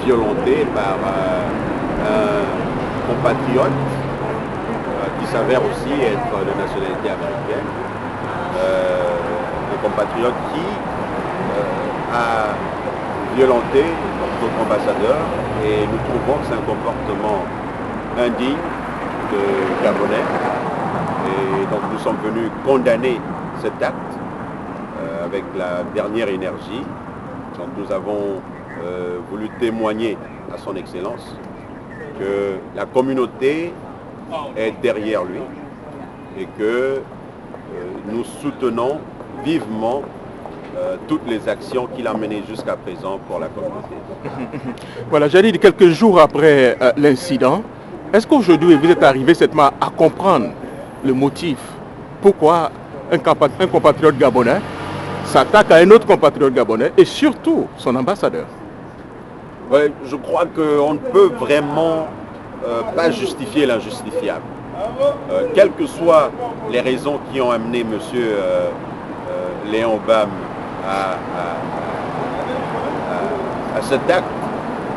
violenté par un compatriote qui s'avère aussi être de nationalité américaine. Un compatriote qui a violenté notre ambassadeur, et nous trouvons que c'est un comportement indigne de Gabonais. Et donc nous sommes venus condamner cet acte avec la dernière énergie. Donc nous avons voulu témoigner à son Excellence que la communauté est derrière lui et que nous soutenons vivement toutes les actions qu'il a menées jusqu'à présent pour la communauté. Voilà, j'ai dit quelques jours après l'incident, est-ce qu'aujourd'hui vous êtes arrivé certainement à comprendre le motif pourquoi un compatriote gabonais s'attaque à un autre compatriote gabonais et surtout son ambassadeur? Ouais, je crois qu'on ne peut vraiment pas justifier l'injustifiable. Quelles que soient les raisons qui ont amené M. Léon Bam à cet acte,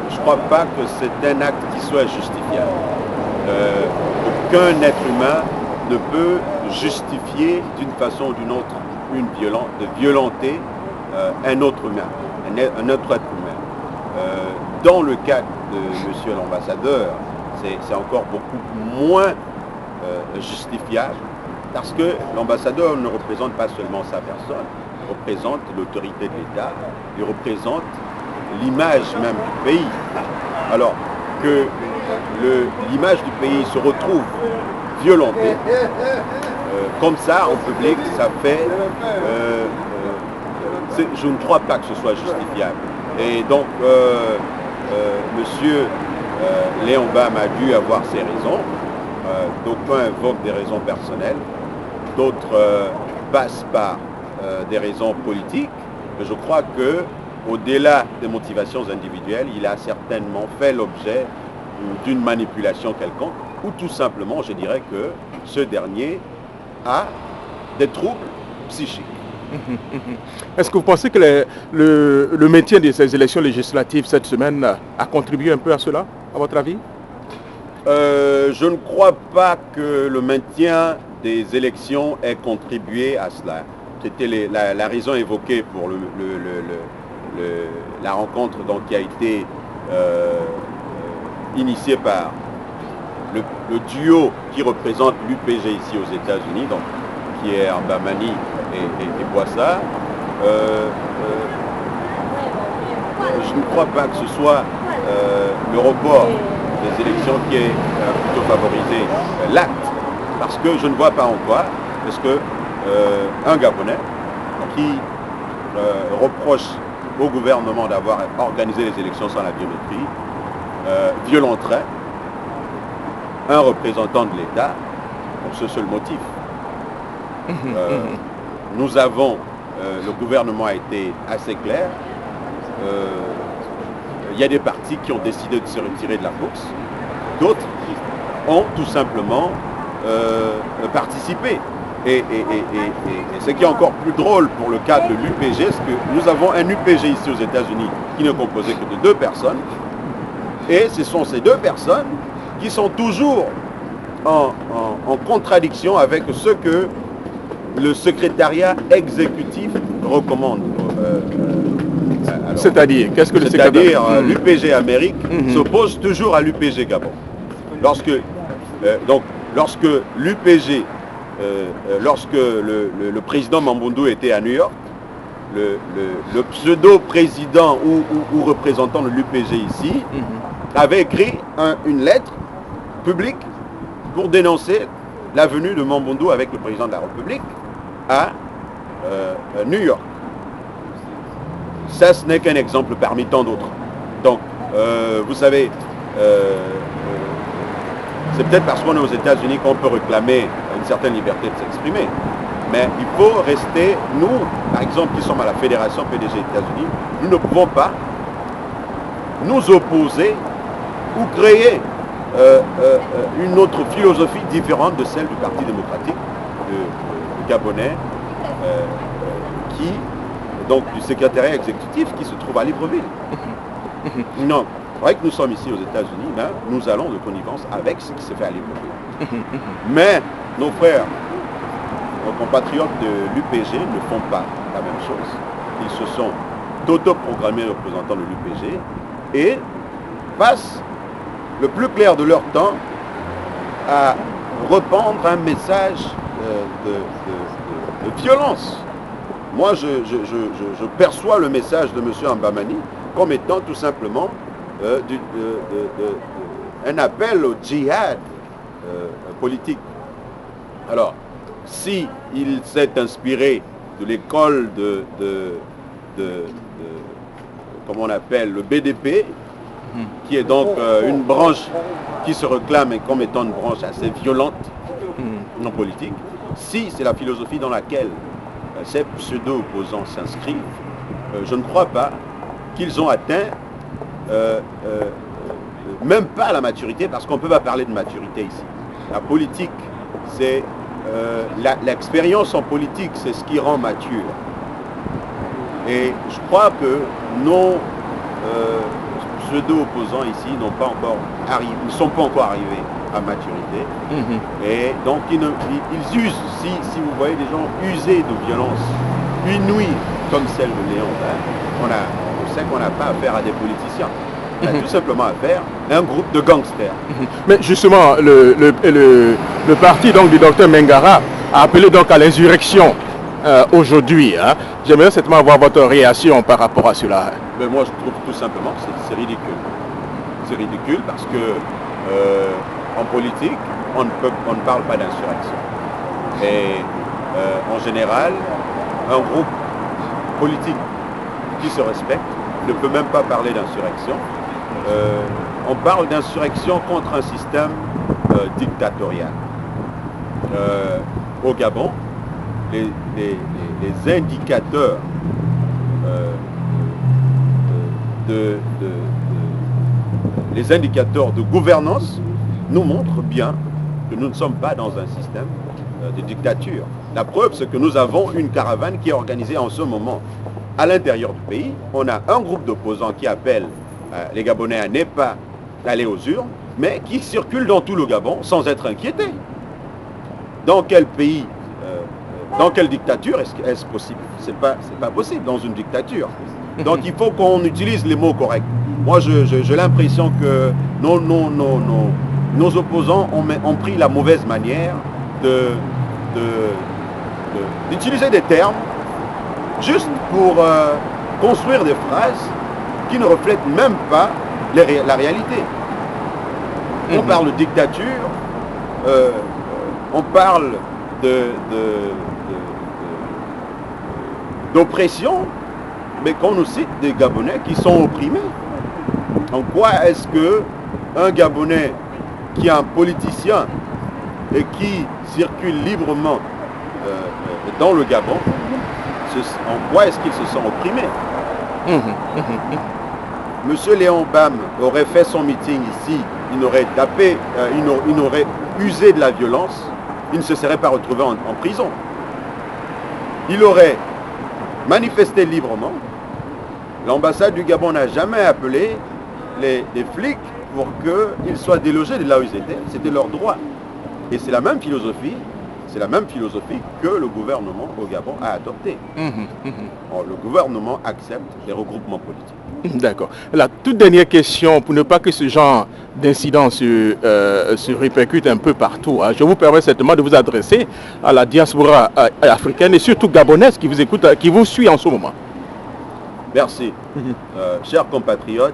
je ne crois pas que c'est un acte qui soit justifiable. Aucun être humain ne peut justifier d'une façon ou d'une autre de violenter un autre humain, un autre être humain. Dans le cas de M. l'ambassadeur, c'est encore beaucoup moins justifiable, parce que l'ambassadeur ne représente pas seulement sa personne, il représente l'autorité de l'État, il représente l'image même du pays. Alors que l'image du pays se retrouve violentée, comme ça en public, ça fait... je ne crois pas que ce soit justifiable. Et donc, monsieur Léon Bam a dû avoir ses raisons. D'aucuns invoquent des raisons personnelles, d'autres passent par des raisons politiques. Mais je crois que, au-delà des motivations individuelles, il a certainement fait l'objet d'une manipulation quelconque, ou tout simplement, je dirais que ce dernier a des troubles psychiques. Est-ce que vous pensez que le maintien de ces élections législatives cette semaine a contribué un peu à cela, à votre avis? Je ne crois pas que le maintien des élections ait contribué à cela. C'était la raison évoquée pour la rencontre donc, qui a été initiée par le duo qui représente l'UPG ici aux États-Unis, donc qui est Mbamani et Boissa. Je ne crois pas que ce soit le report des élections qui ait plutôt favorisé l'acte, parce que je ne vois pas en quoi est-ce que un Gabonais qui reproche au gouvernement d'avoir organisé les élections sans la biométrie violenterait un représentant de l'État pour ce seul motif. Nous avons, le gouvernement a été assez clair, il y a des partis qui ont décidé de se retirer de la course, d'autres ont tout simplement participé. Et ce qui est encore plus drôle pour le cas de l'UPG, c'est que nous avons un UPG ici aux États-Unis qui n'est composé que de 2 personnes, et ce sont ces 2 personnes qui sont toujours en contradiction avec ce que le secrétariat exécutif recommande. C'est-à-dire, qu'est-ce que le secrétariat... C'est-à-dire, l'UPG Amérique s'oppose toujours à l'UPG Gabon. Lorsque l'UPG, lorsque le président Mamboundou était à New York, le pseudo-président ou représentant de l'UPG ici avait écrit une lettre publique pour dénoncer la venue de Mamboundou avec le président de la République à New York. Ça, ce n'est qu'un exemple parmi tant d'autres. Donc, vous savez, c'est peut-être parce qu'on est aux États-Unis qu'on peut réclamer une certaine liberté de s'exprimer. Mais il faut rester, nous, par exemple, qui sommes à la Fédération PDG États-Unis, nous ne pouvons pas nous opposer ou créer une autre philosophie différente de celle du Parti démocratique gabonais, donc du secrétariat exécutif qui se trouve à Libreville. Non, vrai que nous sommes ici aux États-Unis, mais nous allons de connivence avec ce qui se fait à Libreville. Mais nos frères, nos compatriotes de l'UPG ne font pas la même chose. Ils se sont autoprogrammés représentants de l'UPG et passent le plus clair de leur temps à répandre un message de violence. Moi, je perçois le message de M. Mbamani comme étant tout simplement un appel au djihad politique. Alors, si il s'est inspiré de l'école comment on appelle, le BDP, qui est donc une branche qui se réclame comme étant une branche assez violente en politique, si c'est la philosophie dans laquelle ces pseudo-opposants s'inscrivent, je ne crois pas qu'ils ont atteint même pas la maturité, parce qu'on ne peut pas parler de maturité ici. La politique, c'est l'expérience en politique, c'est ce qui rend mature. Et je crois que nos pseudo-opposants ici ne sont pas encore arrivés à maturité. Et donc ils usent, si vous voyez des gens user de violence inouïe comme celle de Léon, on sait qu'on n'a pas affaire à des politiciens. On a tout simplement affaire à un groupe de gangsters. Mais justement, le parti donc, du docteur Mengara a appelé donc à l'insurrection aujourd'hui. Hein. J'aimerais certainement avoir votre réaction par rapport à cela. Mais moi, je trouve tout simplement que c'est ridicule. C'est ridicule parce que en politique, on ne parle pas d'insurrection. Et en général, un groupe politique qui se respecte ne peut même pas parler d'insurrection. On parle d'insurrection contre un système dictatorial. Au Gabon, les indicateurs les indicateurs de gouvernance nous montrent bien que nous ne sommes pas dans un système de dictature. La preuve, c'est que nous avons une caravane qui est organisée en ce moment à l'intérieur du pays. On a un groupe d'opposants qui appelle les Gabonais à ne pas aller aux urnes, mais qui circulent dans tout le Gabon sans être inquiétés. Dans quel pays, dans quelle dictature est-ce possible? C'est pas possible dans une dictature. Donc il faut qu'on utilise les mots corrects. Moi, j'ai l'impression que nos opposants ont pris la mauvaise manière d'utiliser des termes juste pour construire des phrases qui ne reflètent même pas la réalité. On parle de dictature, on parle d'oppression, mais qu'on nous cite des Gabonais qui sont opprimés. En quoi est-ce qu'un Gabonais qui est un politicien et qui circule librement dans le Gabon, en quoi est-ce qu'ils se sont opprimés? Monsieur Léon Bam aurait fait son meeting ici, il aurait tapé, il aurait usé de la violence, il ne se serait pas retrouvé en prison. Il aurait manifesté librement. L'ambassade du Gabon n'a jamais appelé les flics pour qu'ils soient délogés de là où ils étaient. C'était leur droit. Et c'est la même philosophie. C'est la même philosophie que le gouvernement au Gabon a adoptée. Le gouvernement accepte les regroupements politiques. D'accord. La toute dernière question, pour ne pas que ce genre d'incident se répercute un peu partout, hein, je vous permets certainement de vous adresser à la diaspora africaine et surtout gabonaise qui vous écoute, qui vous suit en ce moment. Merci. Chers compatriotes,